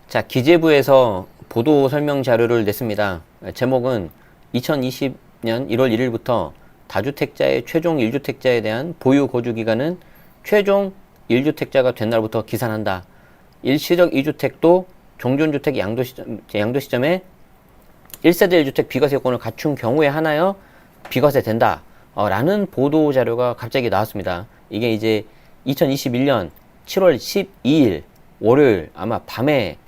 자, 기재부에서 보도 설명 자료를 냈습니다. 제목은 2020년 1월 1일부터 다주택자의 최종 1주택자에 대한 보유 거주 기간은 최종 1주택자가 된 날부터 기산한다. 일시적 2주택도 종전주택 양도 시점에 1세대 1주택 비과세 요건을 갖춘 경우에 하나여 비과세 된다. 라는 보도 자료가 갑자기 나왔습니다. 이게 이제 2021년 7월 12일 월요일 아마 밤에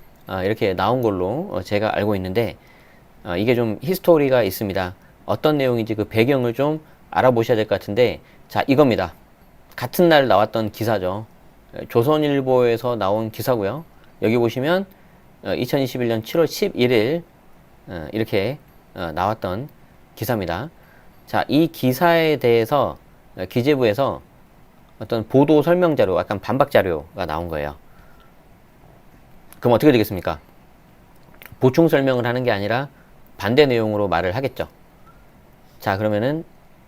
이렇게 나온 걸로 제가 알고 있는데, 이게 좀 히스토리가 있습니다. 어떤 내용인지 그 배경을 좀 알아보셔야 될 것 같은데, 자, 이겁니다. 같은 날 나왔던 기사죠. 조선일보에서 나온 기사고요. 여기 보시면 2021년 7월 11일 이렇게 나왔던 기사입니다. 자, 이 기사에 대해서 기재부에서 어떤 보도 설명 자료, 약간 반박 자료가 나온 거예요. 그럼 어떻게 되겠습니까? 보충 설명을 하는 게 아니라 반대 내용으로 말을 하겠죠. 자, 그러면은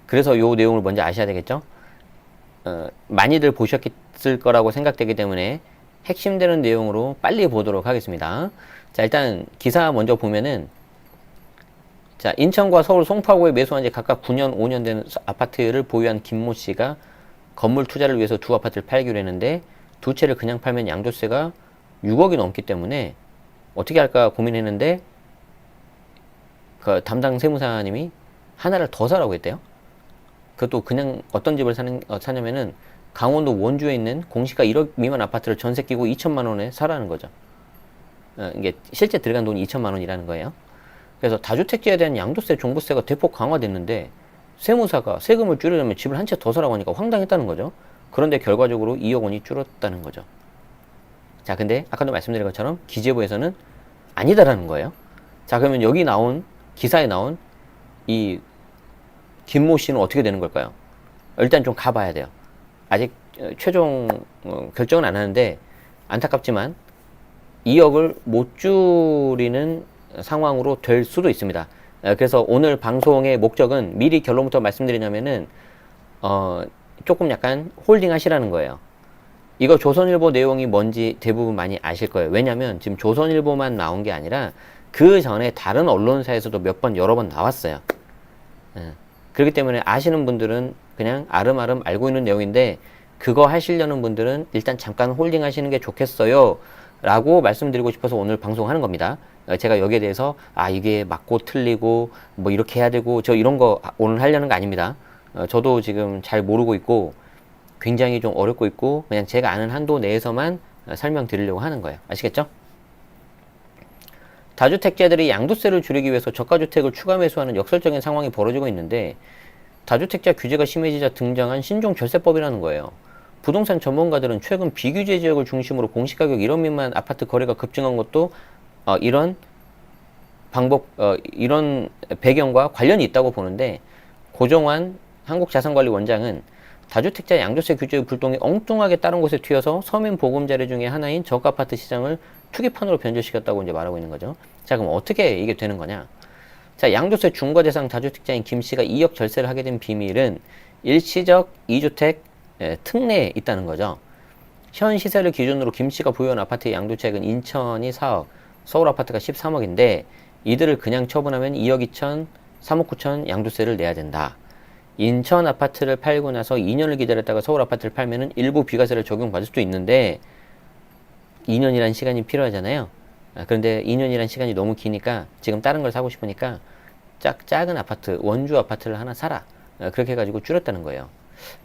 그래서 요 내용을 먼저 아셔야 되겠죠. 많이들 보셨을 거라고 생각되기 때문에 핵심되는 내용으로 빨리 보도록 하겠습니다. 자, 일단 기사 먼저 보면은, 자, 인천과 서울 송파구에 매수한 지 각각 9년, 5년 된 아파트를 보유한 김모 씨가 건물 투자를 위해서 두 아파트를 팔기로 했는데, 두 채를 그냥 팔면 양도세가 6억이 넘기 때문에 어떻게 할까 고민했는데, 그 담당 세무사님이 하나를 더 사라고 했대요. 그것도 그냥 어떤 집을 사냐면은 강원도 원주에 있는 공시가 1억 미만 아파트를 전세 끼고 2천만 원에 사라는 거죠. 이게 실제 들어간 돈이 2천만 원이라는 거예요. 그래서 다주택자에 대한 양도세, 종부세가 대폭 강화됐는데 세무사가 세금을 줄이려면 집을 한 채 더 사라고 하니까 황당했다는 거죠. 그런데 결과적으로 2억 원이 줄었다는 거죠. 자, 근데 아까도 말씀드린 것처럼 기재부에서는 아니다라는 거예요. 자, 그러면 여기 나온 기사에 나온 이 김모 씨는 어떻게 되는 걸까요? 일단 좀 가봐야 돼요. 아직 최종 결정은 안 하는데 안타깝지만 2억을 못 줄이는 상황으로 될 수도 있습니다. 그래서 오늘 방송의 목적은 미리 결론부터 말씀드리냐면은 조금 약간 홀딩 하시라는 거예요. 이거 조선일보 내용이 뭔지 대부분 많이 아실 거예요. 왜냐면 지금 조선일보만 나온 게 아니라 그 전에 다른 언론사에서도 몇 번 여러 번 나왔어요. 그렇기 때문에 아시는 분들은 그냥 아름아름 알고 있는 내용인데, 그거 하시려는 분들은 일단 잠깐 홀딩 하시는 게 좋겠어요 라고 말씀드리고 싶어서 오늘 방송하는 겁니다. 제가 여기에 대해서 이게 맞고 틀리고 뭐 이렇게 해야 되고 저 이런 거 오늘 하려는 거 아닙니다. 저도 지금 잘 모르고 있고 굉장히 좀 어렵고 있고 그냥 제가 아는 한도 내에서만 설명드리려고 하는 거예요. 아시겠죠? 다주택자들이 양도세를 줄이기 위해서 저가주택을 추가 매수하는 역설적인 상황이 벌어지고 있는데, 다주택자 규제가 심해지자 등장한 신종 절세법이라는 거예요. 부동산 전문가들은 최근 비규제 지역을 중심으로 공시가격 1억 미만 아파트 거래가 급증한 것도 이런 이런 배경과 관련이 있다고 보는데, 고정환 한국자산관리원장은 다주택자 양도세 규제의 불똥이 엉뚱하게 다른 곳에 튀어서 서민 보금자리 중에 하나인 저가아파트 시장을 투기판으로 변질시켰다고 이제 말하고 있는 거죠. 자, 그럼 어떻게 이게 되는 거냐? 자, 양도세 중과 대상 다주택자인 김 씨가 2억 절세를 하게 된 비밀은 일시적 2주택 특례에 있다는 거죠. 현 시세를 기준으로 김 씨가 보유한 아파트의 양도세액은 인천이 4억, 서울 아파트가 13억인데 이들을 그냥 처분하면 2억 2천, 3억 9천 양도세를 내야 된다. 인천 아파트를 팔고 나서 2년을 기다렸다가 서울 아파트를 팔면은 일부 비과세를 적용받을 수도 있는데 2년이란 시간이 필요하잖아요. 그런데 2년이란 시간이 너무 기니까 지금 다른 걸 사고 싶으니까 작은 아파트, 원주 아파트를 하나 사라. 그렇게 해가지고 줄였다는 거예요.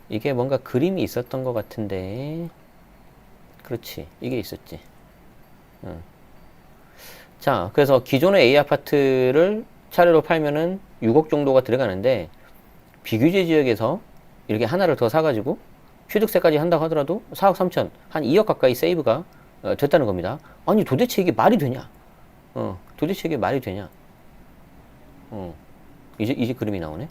이게 뭔가 그림이 있었던 것 같은데, 그렇지, 이게 있었지. 자, 그래서 기존의 A 아파트를 차례로 팔면은 6억 정도가 들어가는데, 비규제 지역에서 이렇게 하나를 더 사가지고 취득세까지 한다고 하더라도 4억 3천, 한 2억 가까이 세이브가 됐다는 겁니다. 아니, 도대체 이게 말이 되냐? 도대체 이게 말이 되냐? 이제 그림이 나오네.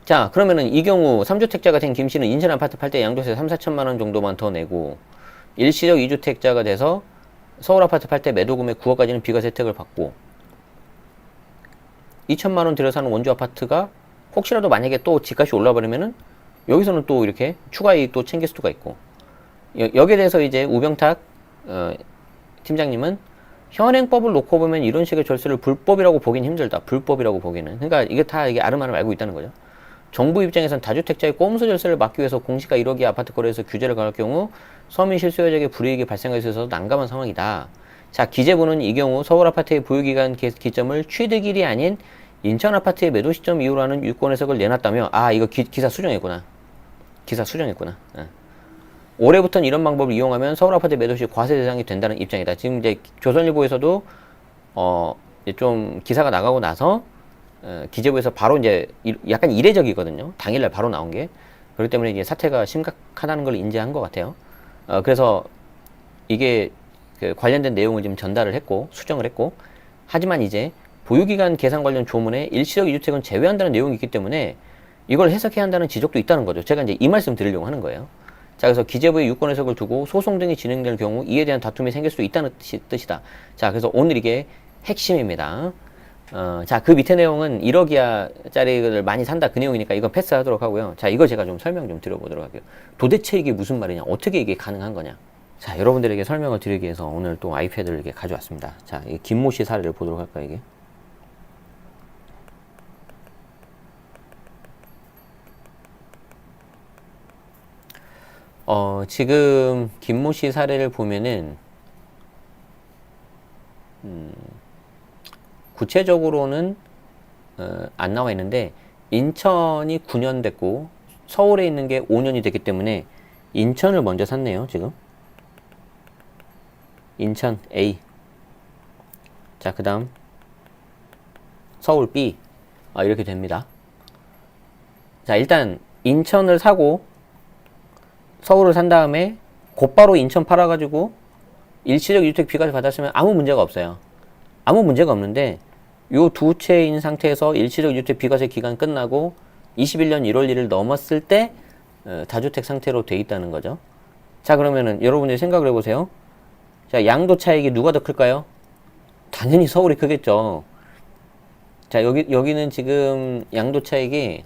자, 그러면은 이 경우 3주택자가 된 김 씨는 인천 아파트 팔 때 양도세 3, 4천만 원 정도만 더 내고, 일시적 2주택자가 돼서 서울 아파트 팔 때 매도 금액 9억까지는 비과세 혜택을 받고, 2천만 원 들여 사는 원주 아파트가 혹시라도 만약에 또 집값이 올라버리면은 여기서는 또 이렇게 추가 이익도 챙길 수가 있고, 여기에 대해서 이제 우병탁 팀장님은 현행법을 놓고 보면 이런 식의 절세를 불법이라고 보긴 힘들다. 불법이라고 보기는. 그러니까 이게 다 이게 아름아름 알고 있다는 거죠. 정부 입장에선 다주택자의 꼼수 절세를 막기 위해서 공시가 1억이 아파트 거래에서 규제를 가할 경우 서민 실수요자에게 불이익이 발생할 수 있어서 난감한 상황이다. 자, 기재부는 이 경우 서울 아파트의 보유기간 기점을 취득일이 아닌 인천 아파트의 매도 시점 이후로 하는 유권 해석을 내놨다며, 아, 이거 기사 수정했구나. 기사 수정했구나. 올해부터는 이런 방법을 이용하면 서울 아파트 매도 시 과세 대상이 된다는 입장이다. 지금 이제 조선일보에서도 이제 좀 기사가 나가고 나서 기재부에서 바로 이제 약간 이례적이거든요. 당일날 바로 나온 게. 그렇기 때문에 이제 사태가 심각하다는 걸 인지한 것 같아요. 그래서 이게 그 관련된 내용을 지금 전달을 했고 수정을 했고, 하지만 이제 보유기간 계산 관련 조문에 일시적 2주택은 제외한다는 내용이 있기 때문에 이걸 해석해야 한다는 지적도 있다는 거죠. 제가 이제 이 말씀 드리려고 하는 거예요. 자, 그래서 기재부의 유권 해석을 두고 소송 등이 진행될 경우 이에 대한 다툼이 생길 수 있다는 뜻이다. 자, 그래서 오늘 이게 핵심입니다. 자, 그 밑에 내용은 1억 이하짜리를 많이 산다 그 내용이니까 이건 패스하도록 하고요. 자, 이거 제가 좀 설명 좀 드려보도록 할게요. 도대체 이게 무슨 말이냐? 어떻게 이게 가능한 거냐? 자, 여러분들에게 설명을 드리기 위해서 오늘 또 아이패드를 이렇게 가져왔습니다. 자, 이 김모 씨 사례를 보도록 할까요, 이게? 지금 김모 씨 사례를 보면은 구체적으로는 안 나와 있는데 인천이 9년 됐고 서울에 있는 게 5년이 됐기 때문에 인천을 먼저 샀네요. 지금 인천 A. 자, 그 다음 서울 B. 이렇게 됩니다. 자, 일단 인천을 사고 서울을 산 다음에 곧바로 인천 팔아가지고 일시적 2주택 비과세 받았으면 아무 문제가 없어요. 아무 문제가 없는데 요 두 채인 상태에서 일시적 2주택 비과세 기간 끝나고 21년 1월 1일 넘었을 때 다주택 상태로 돼 있다는 거죠. 자, 그러면은 여러분들이 생각을 해보세요. 자, 양도 차익이 누가 더 클까요? 당연히 서울이 크겠죠. 자, 여기는 지금 양도 차익이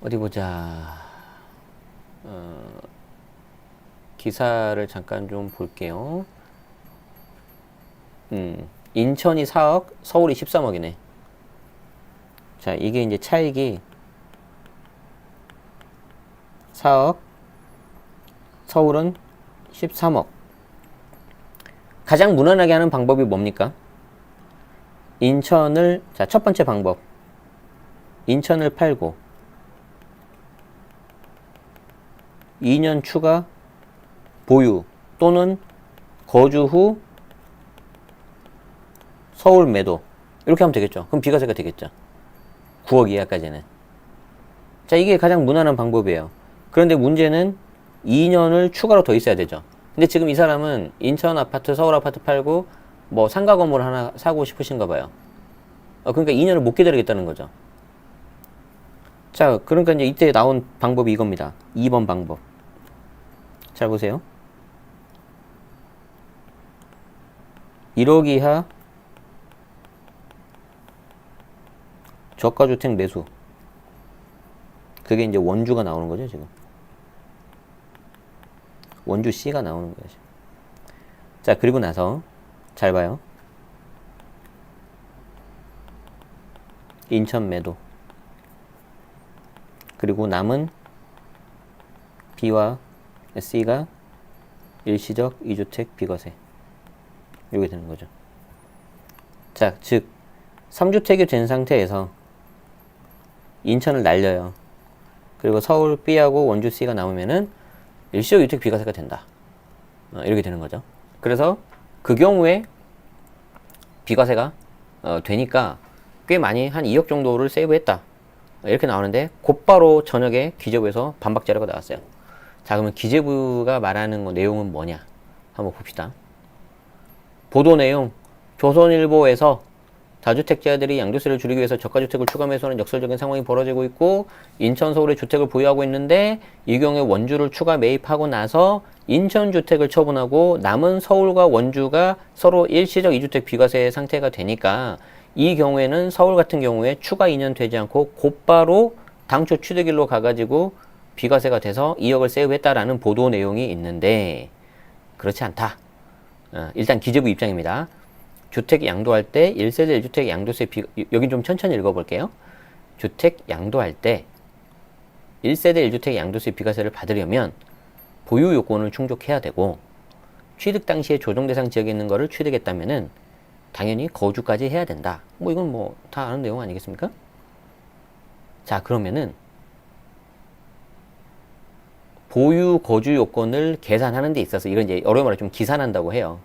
어디 보자. 기사를 잠깐 좀 볼게요. 인천이 4억, 서울이 13억이네. 자, 이게 이제 차익이 4억, 서울은 13억. 가장 무난하게 하는 방법이 뭡니까? 인천을, 자, 첫 번째 방법. 인천을 팔고 2년 추가 보유 또는 거주 후 서울 매도 이렇게 하면 되겠죠. 그럼 비과세가 되겠죠. 9억 이하까지는. 자, 이게 가장 무난한 방법이에요. 그런데 문제는 2년을 추가로 더 있어야 되죠. 근데 지금 이 사람은 인천 아파트, 서울 아파트 팔고 뭐 상가 건물 하나 사고 싶으신가 봐요. 그러니까 2년을 못 기다리겠다는 거죠. 자, 그러니까 이제 이때 나온 방법이 이겁니다. 2번 방법. 잘 보세요. 1억 이하 저가주택 매수. 그게 이제 원주가 나오는 거죠, 지금. 원주 C가 나오는 거죠. 자, 그리고 나서 잘 봐요. 인천 매도. 그리고 남은 B와 C가 일시적 2주택 비과세. 이렇게 되는 거죠. 자, 즉 3주택이 된 상태에서 인천을 날려요. 그리고 서울 B하고 원주 C가 나오면은 일시적 2주택 비과세가 된다. 이렇게 되는 거죠. 그래서 그 경우에 비과세가 되니까 꽤 많이 한 2억 정도를 세이브했다. 이렇게 나오는데 곧바로 저녁에 기재부에서 반박 자료가 나왔어요. 자, 그러면 기재부가 말하는 내용은 뭐냐? 한번 봅시다. 보도 내용, 조선일보에서 다주택자들이 양도세를 줄이기 위해서 저가주택을 추가 매수하는 역설적인 상황이 벌어지고 있고 인천, 서울에 주택을 보유하고 있는데 이 경우에 원주를 추가 매입하고 나서 인천 주택을 처분하고 남은 서울과 원주가 서로 일시적 2주택 비과세 상태가 되니까 이 경우에는 서울 같은 경우에 추가 2년 되지 않고 곧바로 당초 취득일로 가가지고 비과세가 돼서 2억을 세이브했다라는 보도 내용이 있는데 그렇지 않다. 일단 기재부 입장입니다. 주택 양도할 때 1세대 1주택 양도세 여긴 좀 천천히 읽어볼게요. 주택 양도할 때 1세대 1주택 양도세 비과세를 받으려면 보유 요건을 충족해야 되고 취득 당시에 조정 대상 지역에 있는 거를 취득했다면은 당연히 거주까지 해야 된다. 뭐 이건 뭐 다 아는 내용 아니겠습니까? 자, 그러면은 보유 거주 요건을 계산하는 데 있어서 이건 이제 어려운 말로 좀 기산한다고 해요.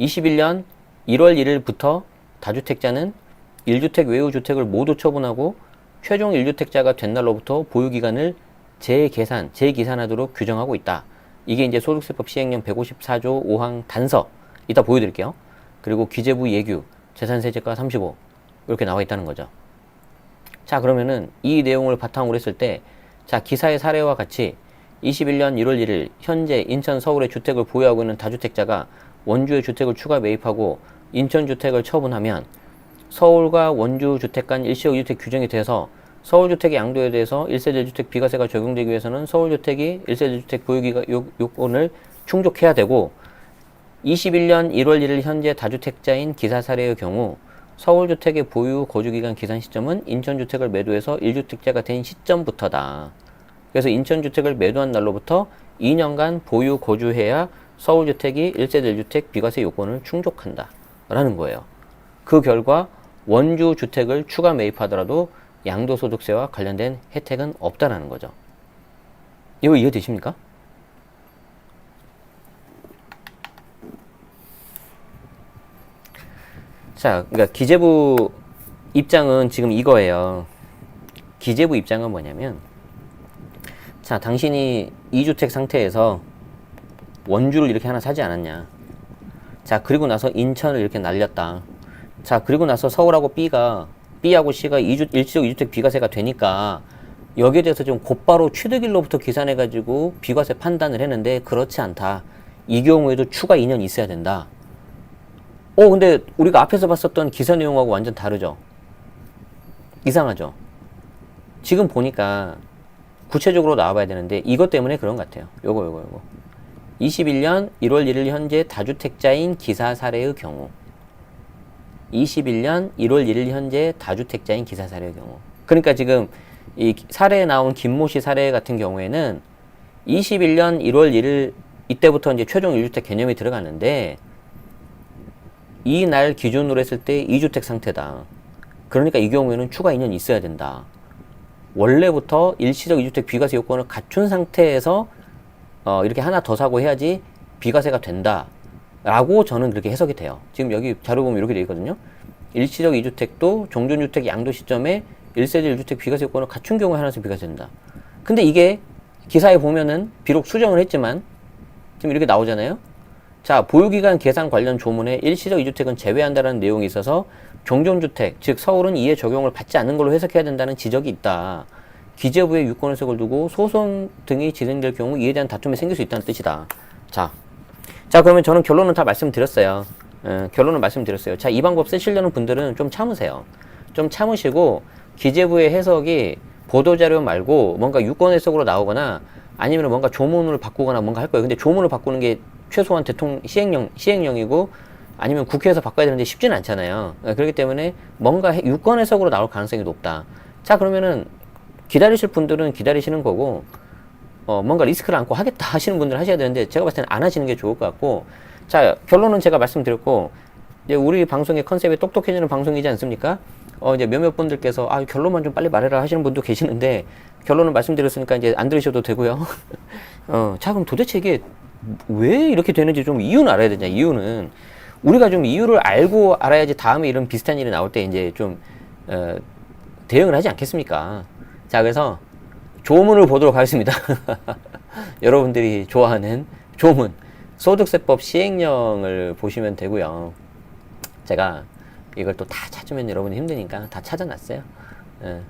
21년 1월 1일부터 다주택자는 1주택 외의 주택을 모두 처분하고 최종 1주택자가 된 날로부터 보유기간을 재계산하도록 규정하고 있다. 이게 이제 소득세법 시행령 154조 5항 단서. 이따 보여드릴게요. 그리고 기재부 예규, 재산세제가 35. 이렇게 나와 있다는 거죠. 자, 그러면은 이 내용을 바탕으로 했을 때, 자, 기사의 사례와 같이 21년 1월 1일 현재 인천, 서울의 주택을 보유하고 있는 다주택자가 원주의 주택을 추가 매입하고 인천 주택을 처분하면 서울과 원주 주택 간 일시적 2주택 규정이 돼서 서울주택의 양도에 대해서 1세대 1주택 비과세가 적용되기 위해서는 서울주택이 1세대 1주택 보유기가 요건을 충족해야 되고 21년 1월 1일 현재 다주택자인 기사 사례의 경우 서울주택의 보유 거주기간 기산 시점은 인천주택을 매도해서 1주택자가 된 시점부터다. 그래서 인천주택을 매도한 날로부터 2년간 보유 거주해야 서울주택이 1세대 1주택 비과세 요건을 충족한다. 라는 거예요. 그 결과 원주 주택을 추가 매입하더라도 양도소득세와 관련된 혜택은 없다라는 거죠. 이거 이해되십니까? 자, 그러니까 기재부 입장은 지금 이거예요. 기재부 입장은 뭐냐면, 자, 당신이 2주택 상태에서 원주를 이렇게 하나 사지 않았냐. 자, 그리고 나서 인천을 이렇게 날렸다. 자, 그리고 나서 서울하고 B하고 C가 일시적 2주택 비과세가 되니까 여기에 대해서 좀 곧바로 취득일로부터 계산해가지고 비과세 판단을 했는데 그렇지 않다. 이 경우에도 추가 2년 있어야 된다. 근데 우리가 앞에서 봤었던 기사 내용하고 완전 다르죠? 이상하죠? 지금 보니까 구체적으로 나와봐야 되는데 이것 때문에 그런 것 같아요. 요거. 21년 1월 1일 현재 다주택자인 기사 사례의 경우 21년 1월 1일 현재 다주택자인 기사 사례의 경우 그러니까 지금 이 사례에 나온 김모 씨 사례 같은 경우에는 21년 1월 1일 이때부터 이제 최종 1주택 개념이 들어가는데 이 날 기준으로 했을 때 2주택 상태다. 그러니까 이 경우에는 추가 2년 있어야 된다. 원래부터 일시적 2주택 비과세 요건을 갖춘 상태에서 이렇게 하나 더 사고 해야지 비과세가 된다. 라고 저는 그렇게 해석이 돼요. 지금 여기 자료 보면 이렇게 되어 있거든요. 일시적 2주택도 종전주택 양도 시점에 1세대 1주택 비과세 요건을 갖춘 경우에 한해서 비과세 된다. 근데 이게 기사에 보면은 비록 수정을 했지만 지금 이렇게 나오잖아요. 자, 보유기간 계산 관련 조문에 일시적 2주택은 제외한다는 내용이 있어서 종전주택, 즉 서울은 이에 적용을 받지 않는 걸로 해석해야 된다는 지적이 있다. 기재부에 유권 해석을 두고 소송 등이 진행될 경우 이에 대한 다툼이 생길 수 있다는 뜻이다. 자, 그러면 저는 결론은 다 말씀드렸어요. 결론은 말씀드렸어요. 자, 이 방법 쓰시려는 분들은 좀 참으세요. 좀 참으시고 기재부의 해석이 보도자료 말고 뭔가 유권 해석으로 나오거나 아니면 뭔가 조문을 바꾸거나 뭔가 할 거예요. 근데 조문을 바꾸는 게 최소한 대통령 시행령이고 아니면 국회에서 바꿔야 되는데 쉽지는 않잖아요. 그렇기 때문에 뭔가 유권 해석으로 나올 가능성이 높다. 자, 그러면은 기다리실 분들은 기다리시는 거고 뭔가 리스크를 안고 하겠다 하시는 분들은 하셔야 되는데 제가 봤을 때는 안 하시는 게 좋을 것 같고 자, 결론은 제가 말씀드렸고 이제 우리 방송의 컨셉이 똑똑해지는 방송이지 않습니까? 이제 몇몇 분들께서 결론만 좀 빨리 말해라 하시는 분도 계시는데 결론을 말씀드렸으니까 이제 안 들으셔도 되고요. 자, 그럼 도대체 이게 왜 이렇게 되는지 좀 이유는 알아야 되냐. 이유는 우리가 좀 이유를 알고 알아야지 다음에 이런 비슷한 일이 나올 때 이제 좀 대응을 하지 않겠습니까? 자, 그래서 조문을 보도록 하겠습니다. 여러분들이 좋아하는 조문 소득세법 시행령을 보시면 되고요. 제가 이걸 또 다 찾으면 여러분이 힘드니까 다 찾아놨어요.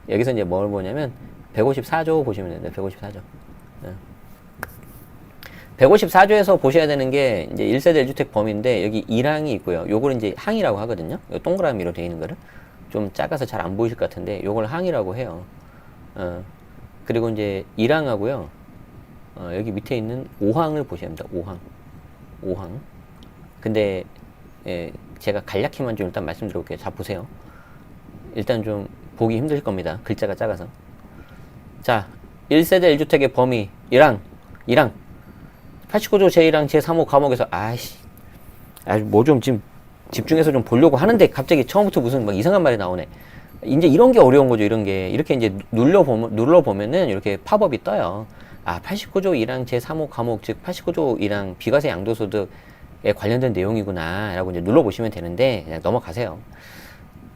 여기서 이제 뭘 보냐면 154조 보시면 됩니다. 154조. 154조에서 보셔야 되는 게 이제 1세대 1주택 범위인데 여기 1항이 있고요. 요걸 이제 항이라고 하거든요. 요 동그라미로 되어 있는 거를 좀 작아서 잘 안 보이실 것 같은데 요걸 항이라고 해요. 그리고 이제 1항하고요. 여기 밑에 있는 5항을 보셔야 합니다. 5항. 근데 제가 간략히만 좀 일단 말씀드려볼게요. 자, 보세요. 일단 좀 보기 힘들 겁니다. 글자가 작아서. 자, 1세대 1주택의 범위 1항 89조 제1항 제3호 과목에서 뭐 좀 지금 집중해서 좀 보려고 하는데 갑자기 처음부터 무슨 막 이상한 말이 나오네. 이제 이런 게 어려운 거죠. 이런 게 이렇게 이제 눌러보면은 이렇게 팝업이 떠요. 89조 1항 제3호 과목, 즉 89조 1항 비과세 양도소득에 관련된 내용이구나 라고 이제 눌러보시면 되는데 그냥 넘어가세요.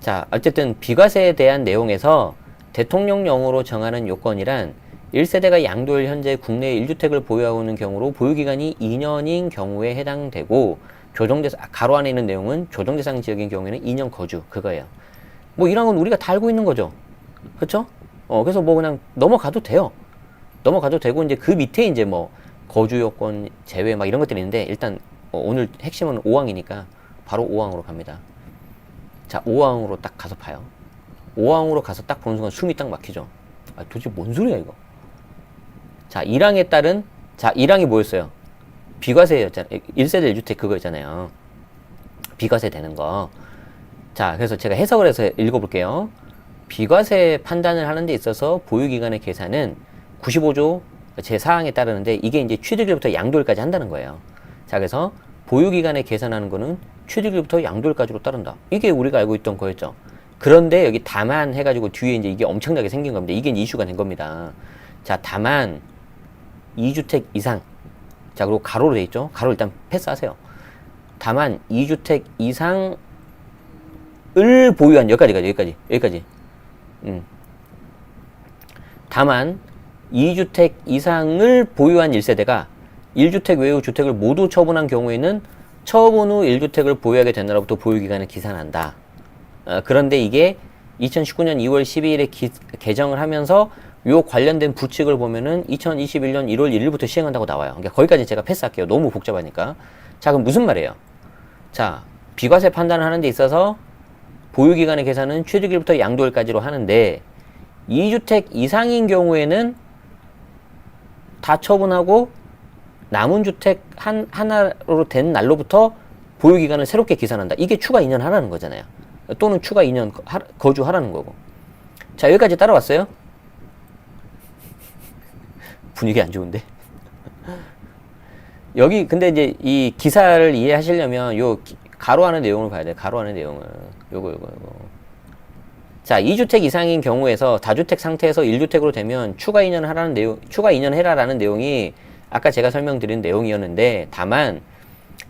자, 어쨌든 비과세에 대한 내용에서 대통령령으로 정하는 요건이란 1세대가 양도일 현재 국내에 1주택을 보유하고 있는 경우로 보유기간이 2년인 경우에 해당되고 가로 안에 있는 내용은 조정대상 지역인 경우에는 2년 거주, 그거예요. 뭐 이런 건 우리가 다 알고 있는 거죠. 그쵸? 그래서 뭐 그냥 넘어가도 돼요. 넘어가도 되고, 이제 그 밑에 이제 뭐 거주 요건 제외 막 이런 것들이 있는데, 일단 오늘 핵심은 5항이니까 바로 5항으로 갑니다. 자, 5항으로 딱 가서 봐요. 5항으로 가서 딱 보는 순간 숨이 딱 막히죠. 도대체 뭔 소리야 이거. 자, 1항에 따른, 자, 1항이 뭐였어요? 비과세였잖아요. 1세대 1주택 그거였잖아요. 비과세 되는 거. 자, 그래서 제가 해석을 해서 읽어볼게요. 비과세 판단을 하는 데 있어서 보유기간의 계산은 95조 제4항에 따르는데, 이게 이제 취득일부터 양도일까지 한다는 거예요. 자, 그래서 보유기간에 계산하는 거는 취득일부터 양도일까지로 따른다. 이게 우리가 알고 있던 거였죠. 그런데 여기 다만 해가지고 뒤에 이제 이게 엄청나게 생긴 겁니다. 이게 이슈가 된 겁니다. 자, 다만 2주택 이상. 자, 그리고 가로로 돼 있죠. 가로 일단 패스하세요. 다만 2주택 이상을 보유한, 여기까지. 다만 2주택 이상을 보유한 1세대가 1주택 외의 주택을 모두 처분한 경우에는 처분 후 1주택을 보유하게 된 날로부터 보유기간을 기산한다. 그런데 이게 2019년 2월 12일에 개정을 하면서 요 관련된 부칙을 보면은 2021년 1월 1일부터 시행한다고 나와요. 그러니까 거기까지 제가 패스할게요. 너무 복잡하니까. 자, 그럼 무슨 말이에요? 자, 비과세 판단을 하는 데 있어서 보유기간의 계산은 취득일부터 양도일까지로 하는데, 2주택 이상인 경우에는 다 처분하고 남은 주택 하나로 된 날로부터 보유기간을 새롭게 계산한다. 이게 추가 2년 하라는 거잖아요. 또는 추가 2년 거주하라는 거고. 자, 여기까지 따라왔어요? 분위기 안 좋은데? 여기 근데 이제 이 기사를 이해하시려면 요 가로 안의 내용을 봐야 돼. 가로 안의 내용을. 요거. 자, 2주택 이상인 경우에서 다주택 상태에서 1주택으로 되면 추가 2년 해라라는 내용이 아까 제가 설명드린 내용이었는데, 다만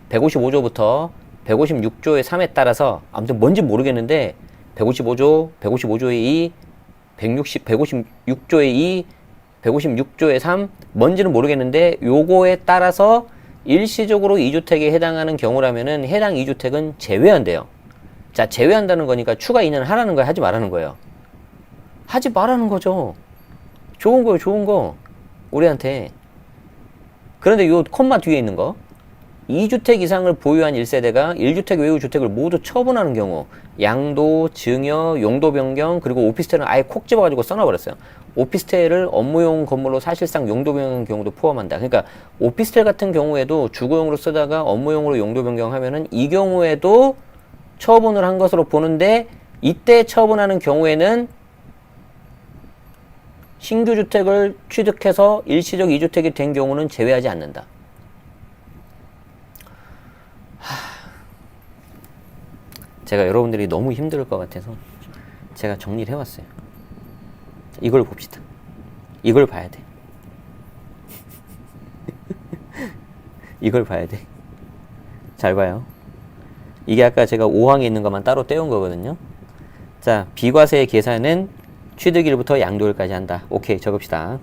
155조부터 156조의 3에 따라서, 아무튼 뭔지 모르겠는데 155조의 2, 156조의 2, 156조의 3, 뭔지는 모르겠는데 요거에 따라서 일시적으로 2주택에 해당하는 경우라면은 해당 2주택은 제외한대요. 자, 제외한다는 거니까 추가 2년 하라는 거야, 하지 말라는 거예요? 하지 말라는 거죠. 좋은 거예요, 좋은 거. 우리한테. 그런데 요 콤마 뒤에 있는 거, 2주택 이상을 보유한 1세대가 1주택 외의 주택을 모두 처분하는 경우, 양도, 증여, 용도 변경, 그리고 오피스텔은 아예 콕 집어가지고 써놔버렸어요. 오피스텔을 업무용 건물로 사실상 용도 변경한 경우도 포함한다. 그러니까 오피스텔 같은 경우에도 주거용으로 쓰다가 업무용으로 용도 변경하면은 이 경우에도 처분을 한 것으로 보는데, 이때 처분하는 경우에는 신규 주택을 취득해서 일시적 2주택이 된 경우는 제외하지 않는다. 제가 여러분들이 너무 힘들 것 같아서 제가 정리를 해왔어요. 이걸 봅시다. 이걸 봐야 돼. 이걸 봐야 돼. 잘 봐요. 이게 아까 제가 5항에 있는 것만 따로 떼온 거거든요. 자, 비과세 계산은 취득일부터 양도일까지 한다. 오케이, 적읍시다.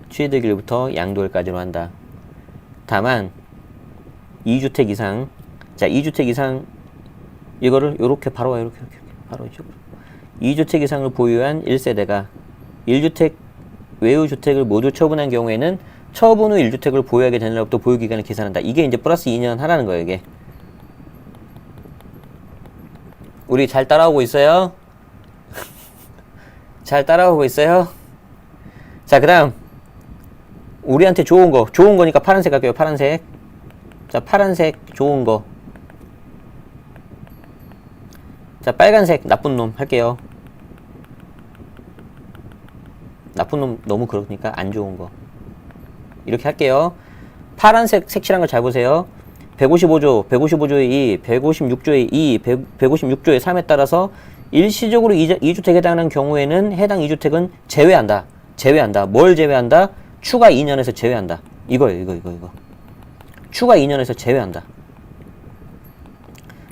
취득일부터 양도일까지로 한다. 다만 2주택 이상, 자, 2주택 이상, 이거를 요렇게 바로 와, 이렇게 바로 이쪽으로. 2주택 이상을 보유한 1세대가 1주택 외의 주택을 모두 처분한 경우에는 처분 후 1주택을 보유하게 되는 날부터 보유기간을 계산한다. 이게 이제 플러스 2년 하라는 거예요, 이게. 우리 잘 따라오고 있어요? 잘 따라오고 있어요? 자, 그 다음 우리한테 좋은 거니까 파란색 할게요. 파란색. 자, 파란색 좋은 거. 자, 빨간색 나쁜 놈 할게요. 나쁜 놈 너무 그러니까 안 좋은 거. 이렇게 할게요. 파란색 색칠한 걸 잘 보세요. 155조, 155조의 2, 156조의 2, 156조의 3에 따라서 일시적으로 2주택에 해당하는 경우에는 해당 2주택은 제외한다. 뭘 제외한다? 추가 2년에서 제외한다. 이거예요, 이거. 추가 2년에서 제외한다.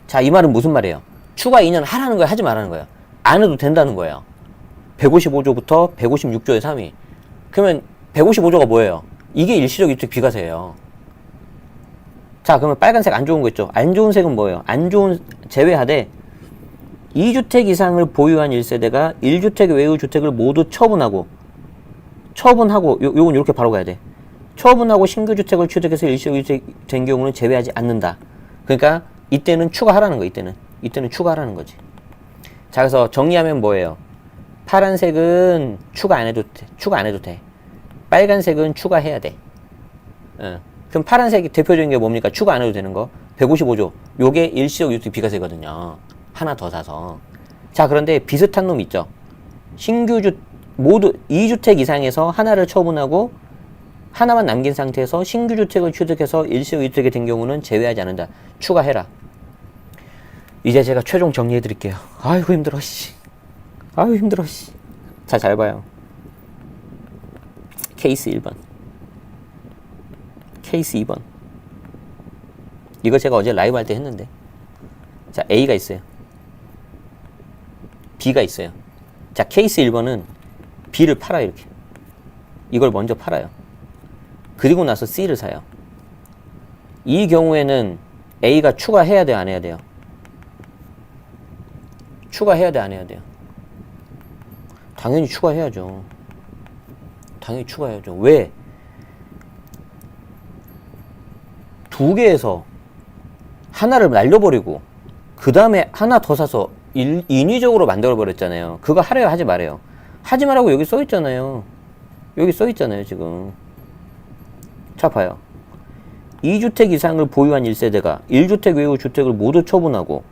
자, 이 말은 무슨 말이에요? 추가 2년 하라는 거야, 하지 말라는 거야? 안 해도 된다는 거예요. 155조부터 156조의 3위. 그러면 155조가 뭐예요? 이게 일시적 2주택 비과세예요. 자, 그러면 빨간색 안 좋은 거 있죠? 안 좋은 색은 뭐예요? 안 좋은, 제외하되 2주택 이상을 보유한 1세대가 1주택 외의 주택을 모두 처분하고 요건 이렇게 바로 가야 돼. 처분하고 신규 주택을 취득해서 일시적 2주택 된 경우는 제외하지 않는다. 그러니까 이때는 추가하라는 거. 이때는 추가하라는 거지. 자, 그래서 정리하면 뭐예요? 파란색은 추가 안 해도 돼. 빨간색은 추가해야 돼. 그럼 파란색이 대표적인 게 뭡니까? 추가 안 해도 되는 거. 155조. 요게 일시적 2주택 비과세거든요. 하나 더 사서. 자, 그런데 비슷한 놈 있죠? 모두 2주택 이상에서 하나를 처분하고 하나만 남긴 상태에서 신규 주택을 취득해서 일시적 2주택이 된 경우는 제외하지 않는다. 추가해라. 이제 제가 최종 정리해 드릴게요. 아이고 힘들어 씨. 자, 잘 봐요. 케이스 1번. 케이스 2번. 이거 제가 어제 라이브 할 때 했는데. 자, A가 있어요. B가 있어요. 자, 케이스 1번은 B를 팔아요, 이렇게. 이걸 먼저 팔아요. 그리고 나서 C를 사요. 이 경우에는 A가 추가해야 돼요, 안 해야 돼요? 추가해야 돼, 안 해야 돼요? 당연히 추가해야죠. 왜? 두 개에서 하나를 날려버리고 그 다음에 하나 더 사서 인위적으로 만들어버렸잖아요. 그거 하래요, 하지 말아요? 하지 말라고 여기 써있잖아요. 지금. 자, 봐요. 2주택 이상을 보유한 1세대가 1주택 외의 주택을 모두 처분하고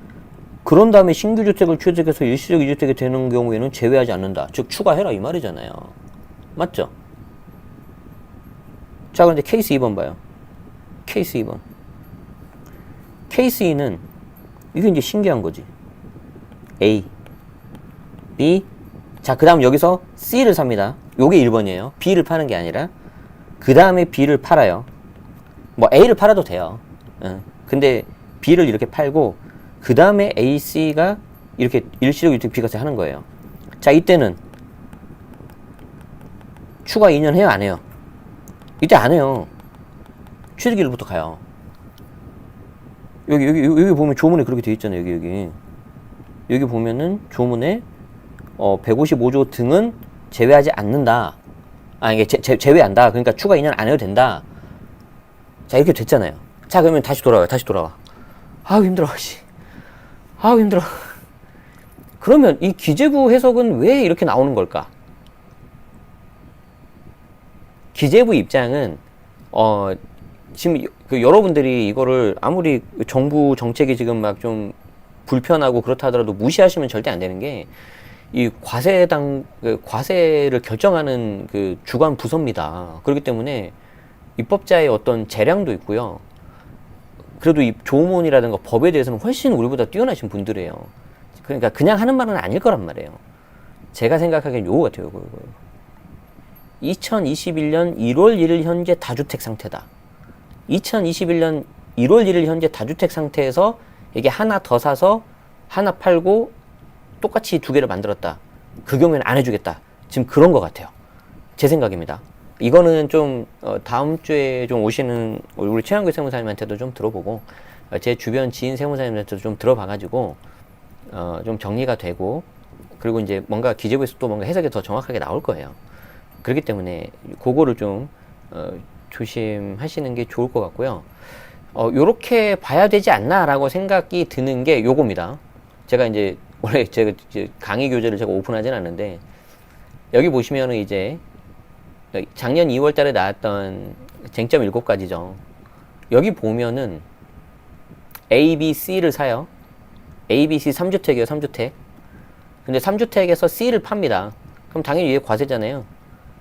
그런 다음에 신규 주택을 취득해서 일시적 2주택이 되는 경우에는 제외하지 않는다. 즉 추가해라 이 말이잖아요. 맞죠? 자, 그런데 케이스 2번 봐요. 케이스 2번. 케이스 2는 이게 이제 신기한 거지. A, B. 자, 그 다음 여기서 C를 삽니다. 요게 1번이에요. B를 파는 게 아니라. 그 다음에 B를 팔아요. 뭐 A를 팔아도 돼요. 근데 B를 이렇게 팔고 그 다음에 A, C가 이렇게 일시적 2주택 비과세 하는 거예요. 자, 이때는 추가 2년 해요, 안 해요? 이때 안 해요. 취득일부터 가요. 여기 보면 조문에 그렇게 돼 있잖아요. 여기 보면은 조문에 155조 등은 제외하지 않는다. 이게 제외한다. 그러니까 추가 2년 안 해도 된다. 자, 이렇게 됐잖아요. 자, 그러면 다시 돌아와. 아우 힘들어. 그러면 이 기재부 해석은 왜 이렇게 나오는 걸까? 기재부 입장은 지금 여러분들이 이거를 아무리 정부 정책이 지금 막 좀 불편하고 그렇다 하더라도 무시하시면 절대 안 되는 게 이 과세를 결정하는 그 주관 부서입니다. 그렇기 때문에 입법자의 어떤 재량도 있고요. 그래도 이 조문이라든가 법에 대해서는 훨씬 우리보다 뛰어나신 분들이에요. 그러니까 그냥 하는 말은 아닐 거란 말이에요. 제가 생각하기엔 요거 같아요. 요거. 2021년 1월 1일 현재 다주택 상태다. 2021년 1월 1일 현재 다주택 상태에서 이게 하나 더 사서 하나 팔고 똑같이 두 개를 만들었다. 그 경우에는 안 해주겠다. 지금 그런 것 같아요. 제 생각입니다. 이거는 좀 다음 주에 좀 오시는 우리 최한규 세무사님한테도 좀 들어보고 제 주변 지인 세무사님한테도 좀 들어봐가지고 좀 정리가 되고 그리고 이제 뭔가 기재부에서 또 뭔가 해석이 더 정확하게 나올 거예요. 그렇기 때문에 그거를 좀 조심하시는 게 좋을 것 같고요. 요렇게 봐야 되지 않나라고 생각이 드는 게 요겁니다. 제가 이제 원래 제가 강의 교재를 제가 오픈하진 않는데 여기 보시면은 이제 작년 2월 달에 나왔던 쟁점 7가지죠. 여기 보면은 A, B, C를 사요. A, B, C 3주택이에요, 3주택. 근데 3주택에서 C를 팝니다. 그럼 당연히 이게 과세잖아요.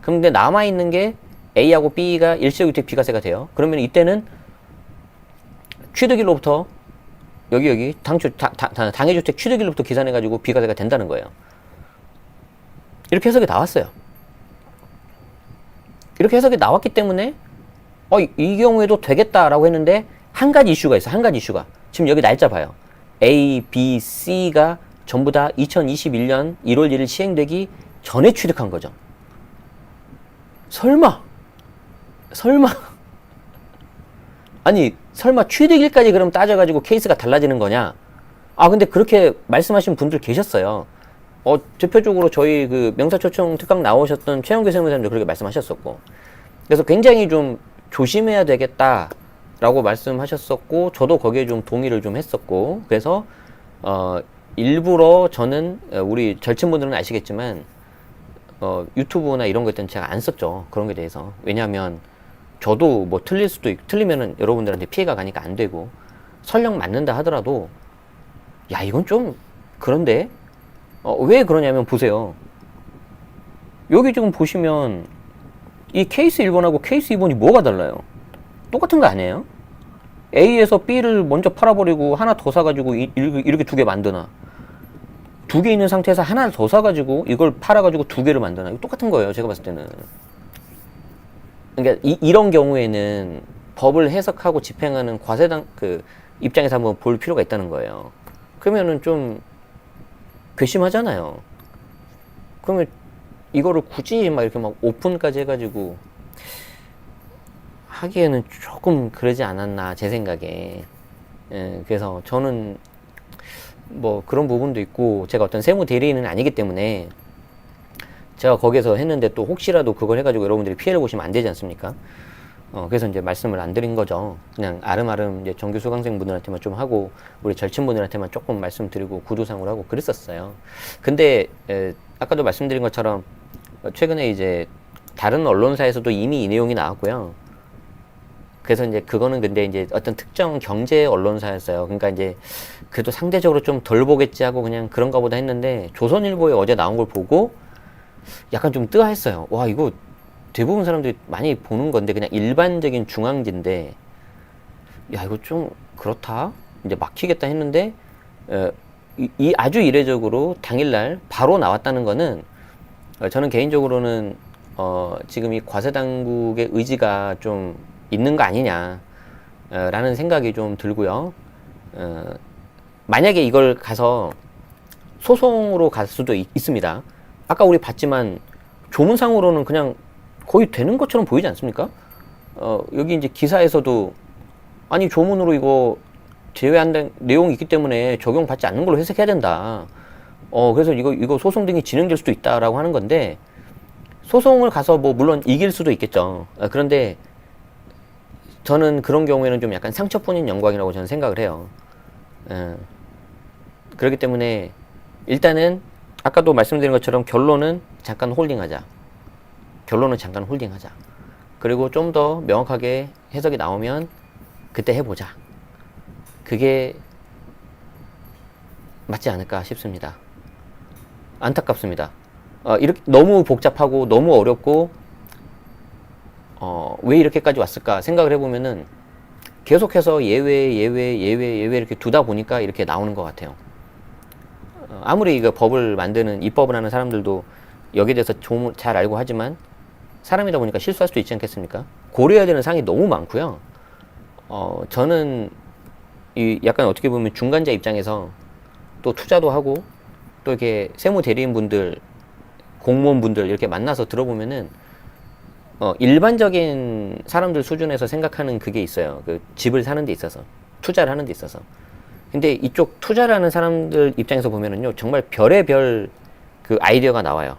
근데 남아있는 게 A하고 B가 일시적주택 비과세가 돼요. 그러면 이때는 취득일로부터 여기 당해주택 취득일로부터 계산해가지고 비과세가 된다는 거예요. 이렇게 해석이 나왔어요. 이렇게 해석이 나왔기 때문에 이 경우에도 되겠다라고 했는데 한 가지 이슈가 있어. 한 가지 이슈가. 지금 여기 날짜 봐요. A, B, C가 전부 다 2021년 1월 1일 시행되기 전에 취득한 거죠. 설마 아니 설마 취득일까지 그럼 따져가지고 케이스가 달라지는 거냐? 근데 그렇게 말씀하신 분들 계셨어요. 대표적으로 저희 그 명사초청 특강 나오셨던 최영규 세무사님도 그렇게 말씀하셨었고, 그래서 굉장히 좀 조심해야 되겠다라고 말씀하셨었고, 저도 거기에 좀 동의를 좀 했었고, 그래서 일부러 저는 우리 절친분들은 아시겠지만 유튜브나 이런 것 때는 제가 안 썼죠. 그런 거에 대해서. 왜냐하면 저도 뭐 틀리면은 여러분들한테 피해가 가니까 안 되고, 설령 맞는다 하더라도 야 이건 좀 그런데 왜 그러냐면 보세요. 여기 지금 보시면 이 케이스 1번하고 케이스 2번이 뭐가 달라요? 똑같은 거 아니에요? A에서 B를 먼저 팔아버리고 하나 더 사가지고 이렇게 두 개 만드나, 두 개 있는 상태에서 하나 더 사가지고 이걸 팔아가지고 두 개를 만드나, 이거 똑같은 거예요. 제가 봤을 때는. 그러니까 이런 경우에는 법을 해석하고 집행하는 과세당 그 입장에서 한번 볼 필요가 있다는 거예요. 그러면은 좀 괘씸하잖아요. 그러면 이거를 굳이 막 이렇게 막 오픈까지 해가지고 하기에는 조금 그러지 않았나 제 생각에. 그래서 저는 뭐 그런 부분도 있고, 제가 어떤 세무 대리인은 아니기 때문에 제가 거기서 했는데 또 혹시라도 그걸 해가지고 여러분들이 피해를 보시면 안 되지 않습니까? 그래서 이제 말씀을 안 드린 거죠. 그냥 아름아름 이제 정규 수강생 분들한테만 좀 하고 우리 절친분들한테만 조금 말씀드리고 구두상으로 하고 그랬었어요. 근데 아까도 말씀드린 것처럼 최근에 이제 다른 언론사에서도 이미 이 내용이 나왔고요. 그래서 이제 그거는 근데 이제 어떤 특정 경제 언론사였어요. 그러니까 이제 그래도 상대적으로 좀 덜 보겠지 하고 그냥 그런가 보다 했는데, 조선일보에 어제 나온 걸 보고 약간 좀 뜨아했어요. 와, 이거 대부분 사람들이 많이 보는 건데 그냥 일반적인 중앙지인데 야 이거 좀 그렇다, 이제 막히겠다 했는데 이 아주 이례적으로 당일날 바로 나왔다는 거는 저는 개인적으로는 지금 이 과세당국의 의지가 좀 있는 거 아니냐 라는 생각이 좀 들고요. 만약에 이걸 가서 소송으로 갈 수도 있습니다. 아까 우리 봤지만 조문상으로는 그냥 거의 되는 것처럼 보이지 않습니까? 여기 이제 기사에서도 아니 조문으로 이거 제외한다는 내용이 있기 때문에 적용받지 않는 걸로 해석해야 된다. 그래서 이거 소송 등이 진행될 수도 있다라고 하는 건데, 소송을 가서 뭐 물론 이길 수도 있겠죠. 그런데 저는 그런 경우에는 좀 약간 상처뿐인 영광이라고 저는 생각을 해요. 그렇기 때문에 일단은 아까도 말씀드린 것처럼 결론은 잠깐 홀딩하자. 그리고 좀 더 명확하게 해석이 나오면 그때 해보자. 그게 맞지 않을까 싶습니다. 안타깝습니다. 이렇게 너무 복잡하고 너무 어렵고 왜 이렇게까지 왔을까 생각을 해보면은 계속해서 예외 이렇게 두다 보니까 이렇게 나오는 것 같아요. 아무리 이거 법을 만드는 입법을 하는 사람들도 여기에 대해서 좀 잘 알고 하지만 사람이다 보니까 실수할 수도 있지 않겠습니까? 고려해야 되는 사항이 너무 많고요. 저는 이 약간 어떻게 보면 중간자 입장에서 또 투자도 하고 또 이렇게 세무 대리인분들, 공무원분들 이렇게 만나서 들어보면은 일반적인 사람들 수준에서 생각하는 그게 있어요. 그 집을 사는 데 있어서, 투자를 하는 데 있어서. 근데 이쪽 투자를 하는 사람들 입장에서 보면은요, 정말 별의별 그 아이디어가 나와요.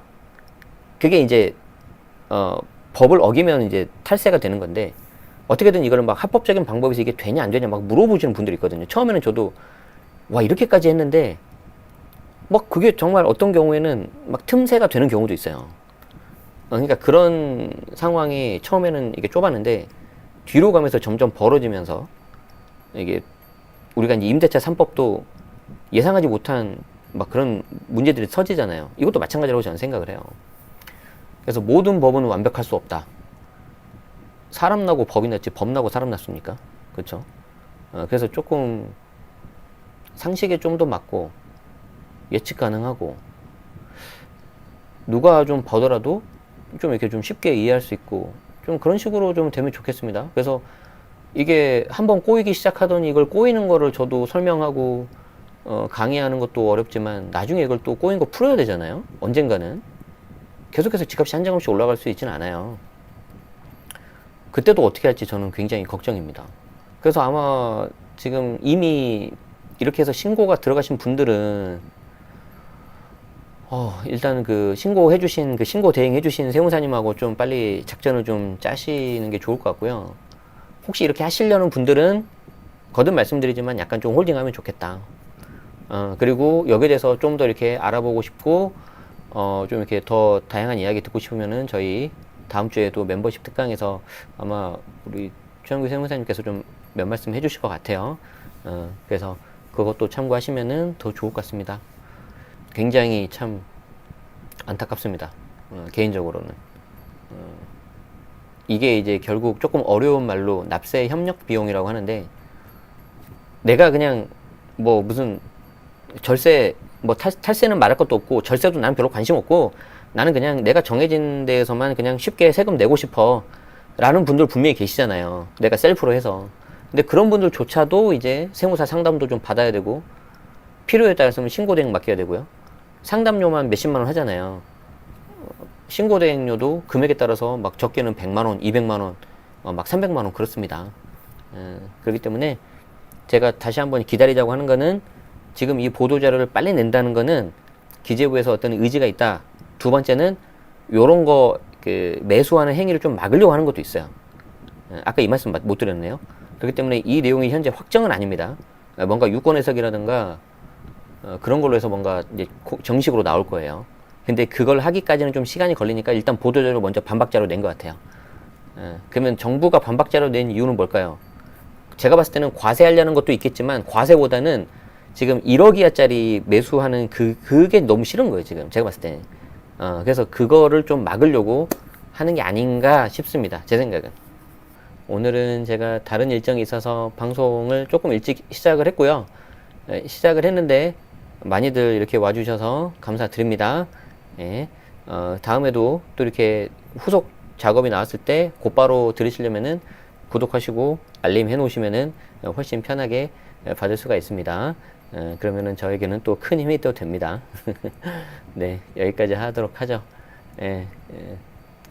그게 이제 법을 어기면 이제 탈세가 되는 건데, 어떻게든 이거를 막 합법적인 방법에서 이게 되냐 안 되냐 막 물어보시는 분들이 있거든요. 처음에는 저도 와 이렇게까지 했는데 막 그게 정말 어떤 경우에는 막 틈새가 되는 경우도 있어요. 그러니까 그런 상황이 처음에는 이게 좁았는데 뒤로 가면서 점점 벌어지면서 이게 우리가 이제 임대차 3법도 예상하지 못한 막 그런 문제들이 터지잖아요. 이것도 마찬가지라고 저는 생각을 해요. 그래서 모든 법은 완벽할 수 없다. 사람 나고 법이 났지 법 나고 사람 났습니까? 그렇죠? 그래서 조금 상식에 좀 더 맞고 예측 가능하고 누가 좀 보더라도 좀 이렇게 좀 쉽게 이해할 수 있고 좀 그런 식으로 좀 되면 좋겠습니다. 그래서 이게 한번 꼬이기 시작하더니 이걸 꼬이는 거를 저도 설명하고 강의하는 것도 어렵지만 나중에 이걸 또 꼬인 거 풀어야 되잖아요. 언젠가는 계속해서 집값이 한 장씩 올라갈 수 있지는 않아요. 그때도 어떻게 할지 저는 굉장히 걱정입니다. 그래서 아마 지금 이미 이렇게 해서 신고가 들어가신 분들은 일단 그 신고해주신 그 신고 대행해주신 세무사님하고 좀 빨리 작전을 좀 짜시는 게 좋을 것 같고요. 혹시 이렇게 하시려는 분들은 거듭 말씀드리지만 약간 좀 홀딩하면 좋겠다. 그리고 여기에 대해서 좀 더 이렇게 알아보고 싶고 좀 이렇게 더 다양한 이야기 듣고 싶으면은 저희 다음 주에도 멤버십 특강에서 아마 우리 최영규 세무사님께서 좀 몇 말씀 해주실 것 같아요. 그래서 그것도 참고하시면은 더 좋을 것 같습니다. 굉장히 참 안타깝습니다. 개인적으로는. 이게 이제 결국 조금 어려운 말로 납세 협력 비용이라고 하는데 내가 그냥 뭐 무슨 절세 뭐 탈세는 말할 것도 없고 절세도 나는 별로 관심 없고 나는 그냥 내가 정해진 데에서만 그냥 쉽게 세금 내고 싶어 라는 분들 분명히 계시잖아요. 내가 셀프로 해서. 근데 그런 분들조차도 이제 세무사 상담도 좀 받아야 되고 필요에 따라서는 신고대행 맡겨야 되고요. 상담료만 몇십만 원 하잖아요. 신고대행료도 금액에 따라서 막 적게는 100만원, 200만원, 막 300만원 그렇습니다. 그렇기 때문에 제가 다시 한번 기다리자고 하는 거는 지금 이 보도자료를 빨리 낸다는 거는 기재부에서 어떤 의지가 있다. 두 번째는 요런 거 그 매수하는 행위를 좀 막으려고 하는 것도 있어요. 아까 이 말씀 못 드렸네요. 그렇기 때문에 이 내용이 현재 확정은 아닙니다. 뭔가 유권 해석이라든가 그런 걸로 해서 뭔가 이제 정식으로 나올 거예요. 근데 그걸 하기까지는 좀 시간이 걸리니까 일단 보도자료 먼저 반박자료 낸 것 같아요. 그러면 정부가 반박자료 낸 이유는 뭘까요? 제가 봤을 때는 과세하려는 것도 있겠지만 과세보다는 지금 1억 이하짜리 매수하는 그게 너무 싫은 거예요, 지금. 제가 봤을 때는. 그래서 그거를 좀 막으려고 하는 게 아닌가 싶습니다. 제 생각은. 오늘은 제가 다른 일정이 있어서 방송을 조금 일찍 시작을 했고요. 시작을 했는데 많이들 이렇게 와주셔서 감사드립니다. 예. 다음에도 또 이렇게 후속 작업이 나왔을 때 곧바로 들으시려면은 구독하시고 알림 해 놓으시면은 훨씬 편하게 받을 수가 있습니다. 그러면은 저에게는 또 큰 힘이 또 됩니다. 네, 여기까지 하도록 하죠.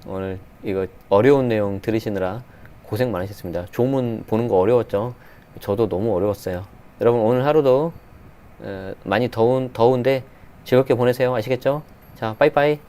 오늘 이거 어려운 내용 들으시느라 고생 많으셨습니다. 조문 보는 거 어려웠죠? 저도 너무 어려웠어요. 여러분 오늘 하루도 많이 더운데 즐겁게 보내세요. 아시겠죠? 자, 빠이빠이.